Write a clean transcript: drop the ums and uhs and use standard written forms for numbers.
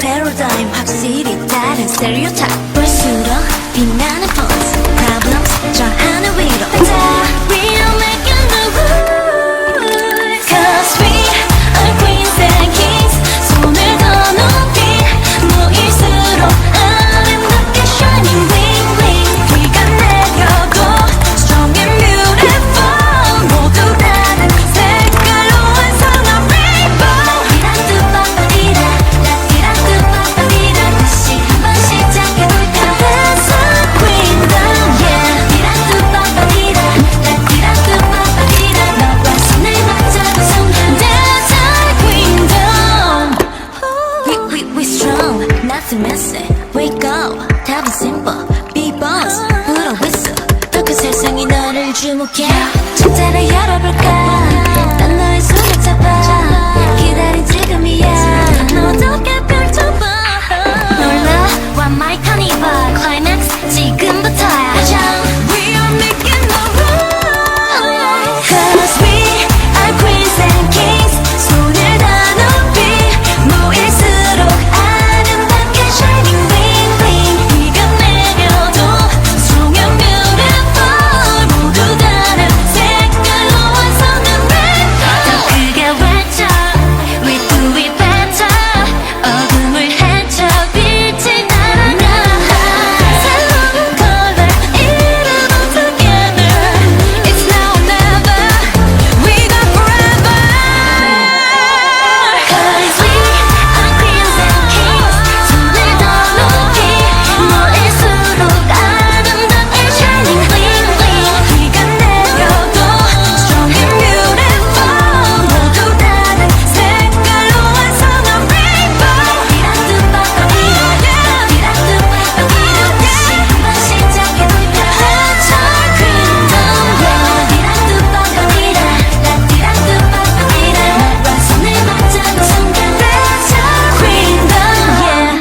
패러다임 확실히 다른 스테레오타입 볼수록 빛나는 pose problems 저 하늘 위로 다 We are making the rules Cause we are queens and kings 손을 더 높이 모일수록 아름답게 shining bling bling 비가 내려도 strong and beautiful 모두 다른 색깔로 완성한 rainbow 띠라뚜빠빠띠라 띠라뚜빠빠띠라 다시 한번 시작해볼까 That's our queendom yeah 띠라뚜빠빠띠라 띠라뚜빠빠띠라 너와 손을 맞잡은 순간 That's our queendom We strong, nothing messy We go, 답은 simple Be boss, 불어 whistle 더 큰 세상이 너를 주목해 창자를 열어볼까 난 너의 손을 잡아 기다린 지금이야 너도 어떻게 펼쳐봐 놀라 One my carnival Climax 지금부터야 We are making the rules Cause we are queens and kings 손을 다 높이 모일수록 아름답게 shining bling bling 비가 내려도 strong and beautiful 모두 다른 색깔로 완성한 rainbow 더 크게 외쳐 We do it better 어둠을 헤쳐 빛이 날아가 새로운 color 이름 all together It's now or never We got forever Cause we are queens and kings 손을 더 높이 모일수록 아름답게 shining bling bling 비가 내려도 strong and beautiful 모두 다른 색깔로 완성한 rainbow 띠라뚜빠빠띠라 띠라뚜빠빠띠라 다시 한번 시작해볼까 That's our queendom yeah 띠라뚜빠빠띠라 띠라뚜빠빠띠라 너와 손을 맞잡은 순간 That's our queendom yeah